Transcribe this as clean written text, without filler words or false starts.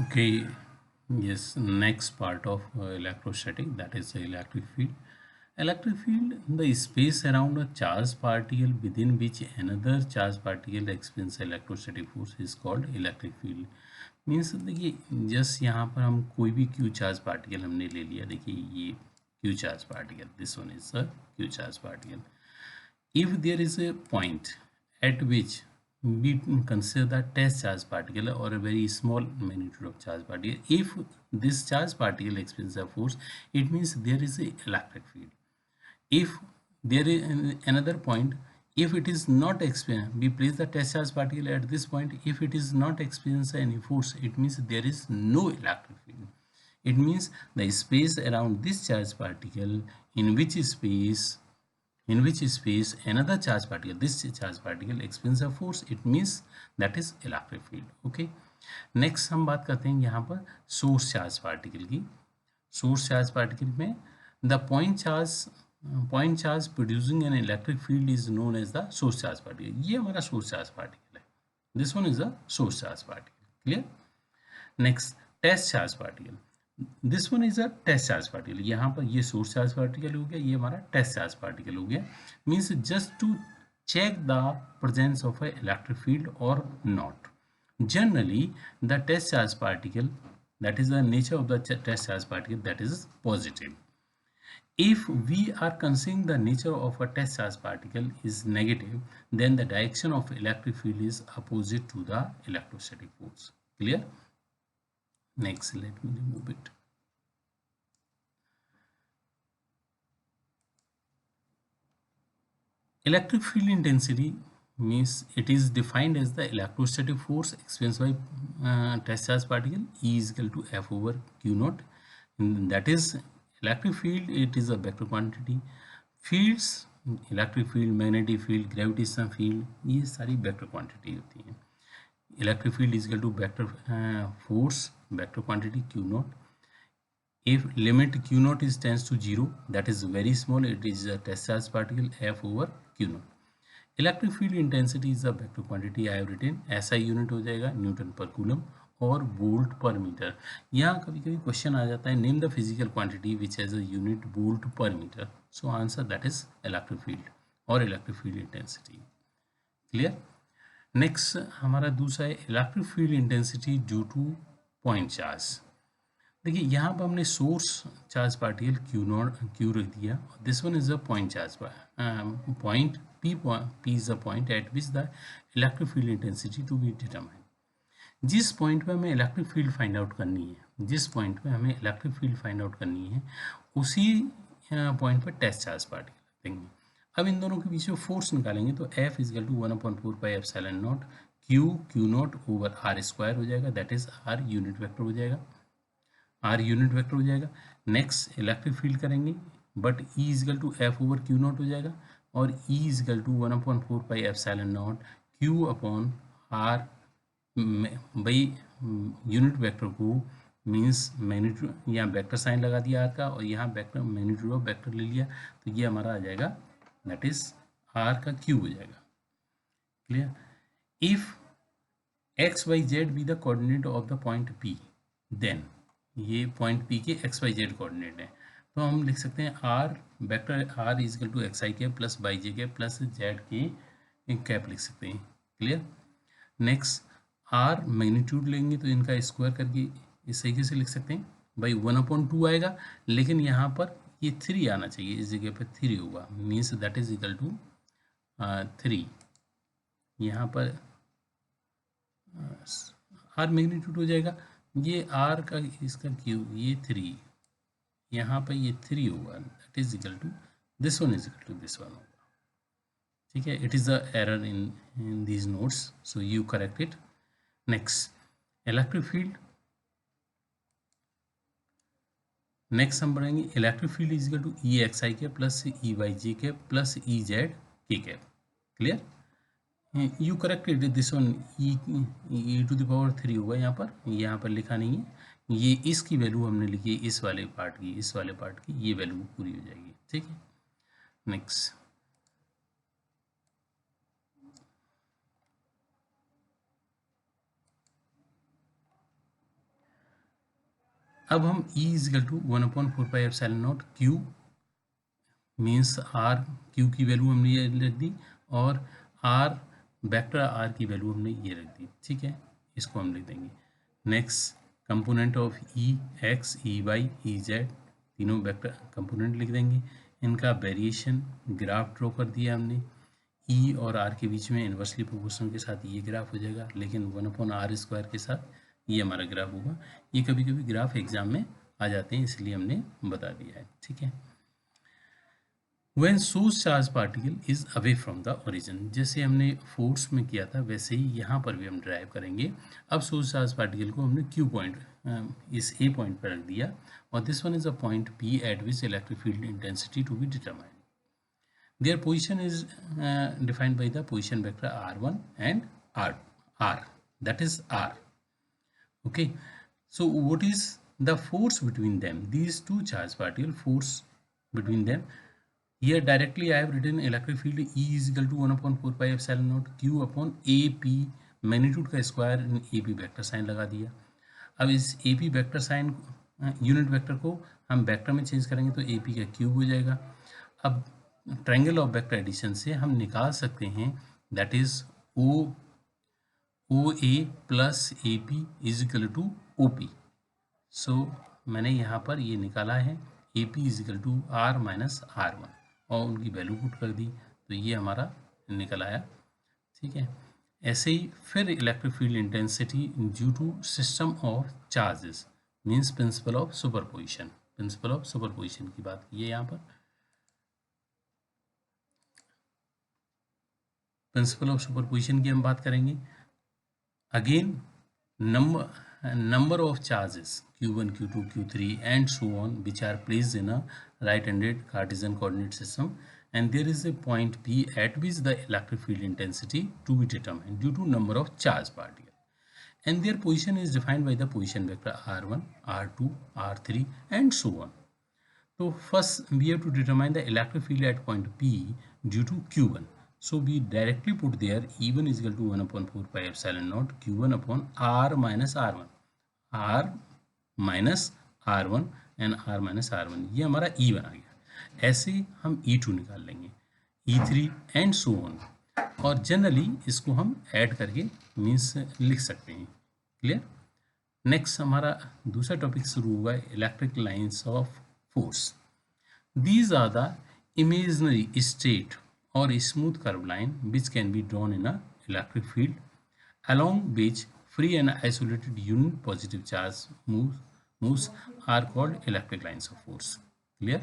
Okay, yes, next part of electrostatic, that is the electric field. Electric field, the space around a charged particle within which another charged particle experience electrostatic force is called electric field. Means देखिए, just यहाँ पर हम कोई भी Q charge particle हमने ले लिया, देखिए ये Q charge particle, this one is a Q charge particle. If there is a point at which we consider the test charge particle or a very small magnitude of charge particle, if this charge particle experiences a force, it means there is a electric field. If there is another point, if it is not experience, we place the test charge particle at this point. If it is not experience any force, it means there is no electric field. It means the space around this charge particle, in which space another charge particle, this charge particle experience a force, it means that is electric field. Okay, next हम बात करते हैं यहाँ पर source charge particle की. Source charge particle में the point charge producing an electric field is known as the source charge particle. ये हमारा सोर्स चार्ज पार्टिकल है. This one is the source charge particle. Clear. Next, test charge particle. This one is a test charge particle. यहाँ पर ये source charge particle हो गया, ये हमारा टेस्ट चार्ज पार्टिकल हो गया. Means just to check the presence of a electric field or not. Generally, the test charge particle, that is the nature of the test charge particle, that is positive. If we are considering the nature of a test charge particle is negative, then the direction of electric field is opposite to the electrostatic force. Clear? Next, let me remove it. Electric field intensity means it is defined as the electrostatic force experienced by test charge particle. E is equal to F over Q naught. And that is electric field. It is a vector quantity. Fields, electric field, magnetic field, gravitational field, ये सारी vector quantity होती हैं. Electric field is equal to vector force, vector quantity Q naught. If limit Q naught is tends to 0, that is very small, it is a test charge particle F over Q naught. Electric field intensity is a vector quantity. I have written. ऐसा unit हो जाएगा Newton पर coulomb और volt per metre. यहाँ कभी कभी question आ जाता है, name the physical quantity which has a unit volt per metre. So answer that is electric field और electric field intensity. Clear. Next हमारा दूसरा है electric field intensity due to point charge. देखिए यहाँ पर हमने सोर्स चार्ज पार्टिकल क्यू रख दिया. This one is a point charge point P is the point at which the electric field intensity to be determined. जिस point पे हमें electric field find out करनी है, जिस पॉइंट पे हमें इलेक्ट्रिक फील्ड फाइंड आउट करनी है, उसी पॉइंट पर टेस्ट चार्ज पार्टिकल देंगे. अब इन दोनों के बीच में फोर्स निकालेंगे तो F is to 1/4πε0 Q not over R square हो जाएगा. That is R unit vector हो जाएगा. आर यूनिट वेक्टर हो जाएगा. नेक्स्ट इलेक्ट्रिक फील्ड करेंगे, but E equal to F over Q not हो जाएगा और E equal to 1/4πε0 Q upon R. भाई यूनिट वेक्टर को मीन्स मैग्नीट्यूड, यहाँ वेक्टर साइन लगा दिया आर का और यहाँ वेक्टर मैग्नीट्यूड ऑफ वेक्टर ले लिया, तो ये हमारा आ जाएगा दैट इज आर का क्यू हो जाएगा. क्लियर. If X Y Z be the coordinate of the point P, then ये पॉइंट पी के एक्स वाई जेड कोऑर्डिनेट है, तो हम लिख सकते हैं R vector R is equal to X I cap plus Y J cap plus Z K cap लिख सकते हैं. क्लियर. नेक्स्ट आर मैग्नीट्यूड लेंगे तो इनका स्क्वायर करके इस तरीके से लिख सकते हैं. भाई 1/2 आएगा, लेकिन यहाँ पर ये 3 आना चाहिए, इस जगह पर 3 होगा. Means that is equal to 3. यहाँ पर आर मैग्नीट्यूड हो जाएगा, ये आर का इसका क्यू, ये 3, यहाँ पर ये 3 होगा. That is equal to this one is equal to this one होगा. ठीक है. It is a error in these notes, so you correct it. Next electric field. Next हम पढ़ेंगे electric field is equal to E X I cap plus E Y J cap plus E Z K cap. Clear. You corrected this one, E to the power 3 होगा यहाँ पर लिखा नहीं है. ये इसकी वैल्यू हमने लिखी है, इस वाले पार्ट की ये वैल्यू पूरी हो जाएगी. ठीक है. नेक्स्ट अब हम E equal to 1/4πε0 Q means R, Q की वैल्यू हमने ये रख दी और R वेक्टर R की वैल्यू हमने ये रख दी, ठीक है, इसको हम लिख देंगे। Next component of E, X, EY, EZ तीनों वेक्टर कंपोनेंट लिख देंगे। इनका वेरिएशन ग्राफ ड्रॉ कर दिया हमने। E और R के बीच में इन्वर्सली प्रोपोर्शनल के साथ ये ग्राफ हो जाएगा, लेकिन 1/r² के साथ ये हमारा ग्राफ होगा। ये कभी कभी ग्राफ एग्जाम में आ जाते हैं, इसलिए हमने बता दिया है, ठीक है। When source charge particle is away from the origin, जैसे हमने फोर्स में किया था वैसे ही यहाँ पर भी हम ड्राइव करेंगे। अब सोर्स चार्ज पार्टिकल को हमने Q पॉइंट इस A पॉइंट पर रख दिया और this one is a point P at which electric field intensity to be determined. Their position is defined by the position vector R1 and R. That is R. Okay. So what is the force between them? These two charge particle force between them. Here directly I have written electric field E is equal to 1/4πε0 Q upon AP, magnitude का square in AP vector sign लगा दिया। अब इस AP vector sign unit vector को हम vector में change करेंगे तो AP का क्यूब हो जाएगा। अब ट्रायंगल ऑफ वेक्टर एडिशन से हम निकाल सकते हैं that is OA plus AP is equal to OP। So मैंने यहाँ पर ये निकाला है AP is equal to R minus R1 और उनकी वैल्यू पुट कर दी तो ये हमारा निकल आया, ठीक है। ऐसे ही फिर electric field intensity due to system of charges means principle of superposition, principle of superposition की बात की है यहाँ पर। प्रिंसिपल ऑफ सुपरपोजिशन की हम बात करेंगे। Again number of charges Q1, Q2, Q3 and so on which are placed in a right-handed Cartesian coordinate system, and there is a point P at which the electric field intensity to be determined due to number of charge particles, and their position is defined by the position vector R1, R2, R3 and so on. So first we have to determine the electric field at point P due to Q1. So we directly put there E1 is equal to 1/4πε0 Q1 upon R minus R1, R minus R1 and R minus R1, ये हमारा E1 आ गया। ऐसे हम E2 निकाल लेंगे, E3 and so on, और generally इसको हम ऐड करके मीन्स लिख सकते हैं। क्लियर। नेक्स्ट हमारा दूसरा टॉपिक शुरू हुआ है electric lines of force. These are the imaginary straight or smooth curved line which can be drawn in a electric field along which free and isolated unit positive charge moves are called electric lines of force. Clear?